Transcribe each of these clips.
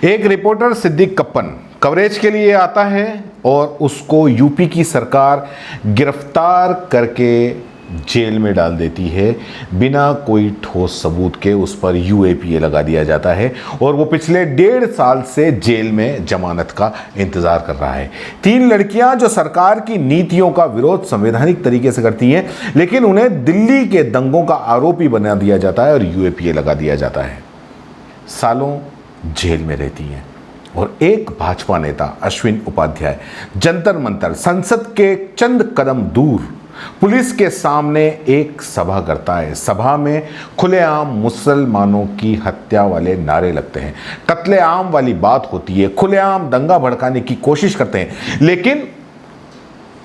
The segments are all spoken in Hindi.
एक रिपोर्टर सिद्दीक कप्पन कवरेज के लिए आता है और उसको यूपी की सरकार गिरफ्तार करके जेल में डाल देती है। बिना कोई ठोस सबूत के उस पर यूएपीए लगा दिया जाता है और वो पिछले 1.5 साल से जेल में जमानत का इंतजार कर रहा है। 3 लड़कियां जो सरकार की नीतियों का विरोध संवैधानिक तरीके से करती हैं, लेकिन उन्हें दिल्ली के दंगों का आरोपी बना दिया जाता है और यूएपीए लगा दिया जाता है। सालों जेल में रहती हैं और एक भाजपा नेता अश्विन उपाध्याय जंतर मंतर संसद के चंद कदम दूर पुलिस के सामने एक सभा करता है। सभा में खुलेआम मुसलमानों की हत्या वाले नारे लगते हैं, कत्लेआम वाली बात होती है, खुलेआम दंगा भड़काने की कोशिश करते हैं, लेकिन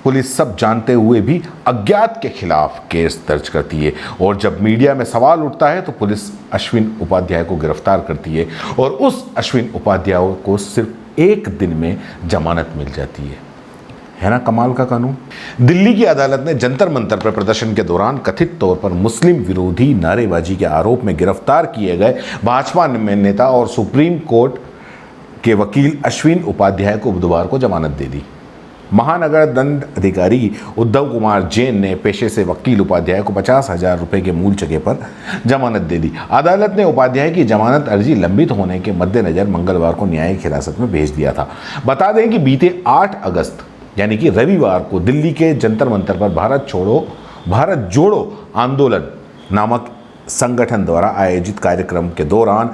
पुलिस सब जानते हुए भी अज्ञात के खिलाफ केस दर्ज करती है। और जब मीडिया में सवाल उठता है तो पुलिस अश्विन उपाध्याय को गिरफ्तार करती है और उस अश्विन उपाध्याय को सिर्फ 1 दिन में जमानत मिल जाती है ना कमाल का कानून। दिल्ली की अदालत ने जंतर मंतर पर प्रदर्शन के दौरान कथित तौर पर मुस्लिम विरोधी नारेबाजी के आरोप में गिरफ्तार किए गए भाजपा नेता और सुप्रीम कोर्ट के वकील अश्विन उपाध्याय को बुधवार को जमानत दे दी। महानगर दंड अधिकारी उद्धव कुमार जैन ने पेशे से वकील उपाध्याय को 50,000 रुपए के मूल जगह पर जमानत दे दी। अदालत ने उपाध्याय की जमानत अर्जी लंबित होने के मद्देनजर मंगलवार को न्यायिक हिरासत में भेज दिया था। बता दें कि बीते 8 अगस्त यानी कि रविवार को दिल्ली के जंतर मंतर पर भारत जोड़ो आंदोलन नामक संगठन द्वारा आयोजित कार्यक्रम के दौरान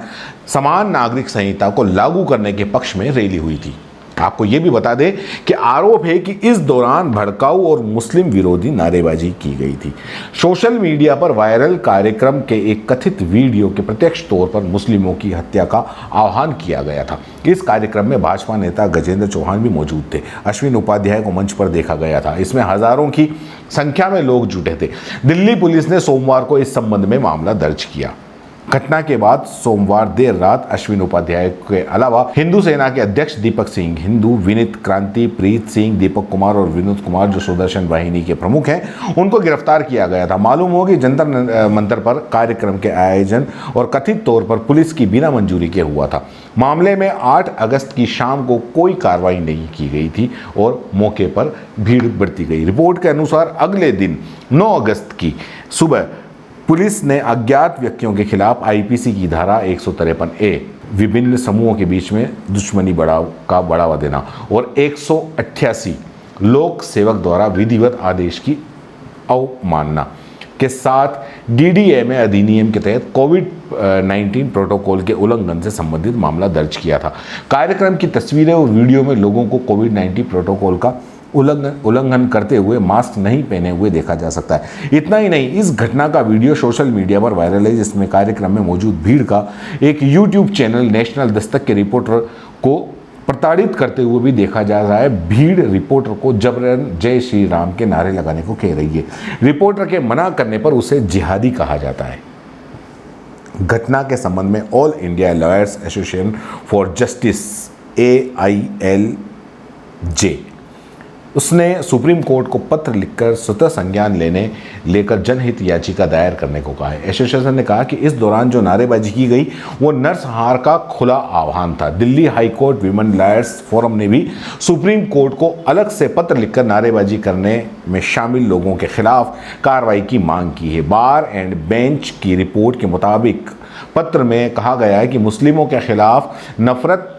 समान नागरिक संहिता को लागू करने के पक्ष में रैली हुई थी। आपको यह भी बता दें कि आरोप है कि इस दौरान भड़काऊ और मुस्लिम विरोधी नारेबाजी की गई थी। सोशल मीडिया पर वायरल कार्यक्रम के एक कथित वीडियो के प्रत्यक्ष तौर पर मुस्लिमों की हत्या का आह्वान किया गया था। इस कार्यक्रम में भाजपा नेता गजेंद्र चौहान भी मौजूद थे। अश्विन उपाध्याय को मंच पर देखा गया था। इसमें हजारों की संख्या में लोग जुटे थे। दिल्ली पुलिस ने सोमवार को इस संबंध में मामला दर्ज किया। घटना के बाद सोमवार देर रात अश्विन उपाध्याय के अलावा हिंदू सेना के अध्यक्ष दीपक सिंह, हिंदू विनीत क्रांति, प्रीत सिंह, दीपक कुमार और विनोद कुमार जो सुदर्शन वाहिनी के प्रमुख हैं, उनको गिरफ्तार किया गया था। मालूम हो कि जंतर मंतर पर कार्यक्रम के आयोजन और कथित तौर पर पुलिस की बिना मंजूरी के हुआ था। मामले में 8 अगस्त की शाम को कोई कार्रवाई नहीं की गई थी और मौके पर भीड़ बढ़ती गई। रिपोर्ट के अनुसार अगले दिन 9 अगस्त की सुबह पुलिस ने अज्ञात व्यक्तियों के खिलाफ आईपीसी की धारा 153A विभिन्न समूहों के बीच में दुश्मनी का बढ़ावा देना और 188 लोक सेवक द्वारा विधिवत आदेश की अवमानना के साथ डीडीएमए अधिनियम के तहत कोविड-19 प्रोटोकॉल के उल्लंघन से संबंधित मामला दर्ज किया था। कार्यक्रम की तस्वीरें और वीडियो में लोगों को कोविड-19 प्रोटोकॉल का उल्लंघन करते हुए मास्क नहीं पहने हुए देखा जा सकता है। इतना ही नहीं, इस घटना का वीडियो सोशल मीडिया पर वायरल है, जिसमें कार्यक्रम में मौजूद भीड़ का एक यूट्यूब चैनल नेशनल दस्तक के रिपोर्टर को प्रताड़ित करते हुए भी देखा जा रहा है। भीड़ रिपोर्टर को जबरन जय श्री राम के नारे लगाने को कह रही है। रिपोर्टर के मना करने पर उसे जिहादी कहा जाता है। घटना के संबंध में all India lawyers association for justice AILJ उसने सुप्रीम कोर्ट को पत्र लिखकर स्वतः संज्ञान लेकर जनहित याचिका दायर करने को कहा है। एसोसिएशन ने कहा कि इस दौरान जो नारेबाजी की गई वो नरसंहार का खुला आह्वान था। Delhi high court women lawyers forum ने भी सुप्रीम कोर्ट को अलग से पत्र लिखकर नारेबाजी करने में शामिल लोगों के खिलाफ कार्रवाई की मांग की है। बार एंड बेंच की रिपोर्ट के मुताबिक पत्र में कहा गया है कि मुस्लिमों के खिलाफ नफरत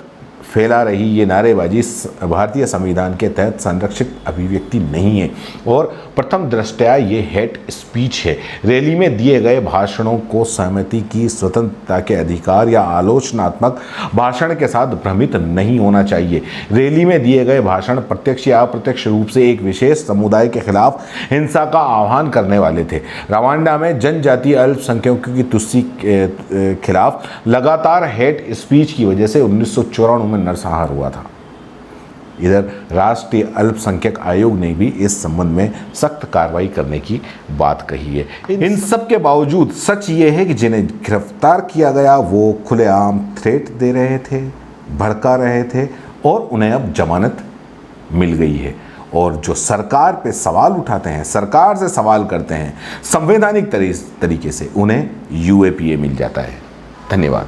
फैला रही ये नारेबाजी भारतीय संविधान के तहत संरक्षित अभिव्यक्ति नहीं है और प्रथम दृष्टया ये हेट स्पीच है। रैली में दिए गए भाषणों को सहमति की स्वतंत्रता के अधिकार या आलोचनात्मक भाषण के साथ भ्रमित नहीं होना चाहिए। रैली में दिए गए भाषण प्रत्यक्ष या अप्रत्यक्ष रूप से एक विशेष समुदाय के खिलाफ हिंसा का आह्वान करने वाले थे। रवांडा में जनजातीय अल्पसंख्यकों की तुस्सी के खिलाफ लगातार हेट स्पीच की वजह से 1994 में नरसंहार हुआ था। इधर राष्ट्रीय अल्पसंख्यक आयोग ने भी इस संबंध में सख्त कार्रवाई करने की बात कही है। इन सब के बावजूद सच ये है कि जिन्हें गिरफ्तार किया गया वो खुलेआम थ्रेट दे रहे थे, भड़का रहे थे और उन्हें अब जमानत मिल गई है। और जो सरकार पे सवाल उठाते हैं, सरकार से सवाल करते हैं संवैधानिक तरीके से, उन्हें यूएपीए मिल जाता है। धन्यवाद।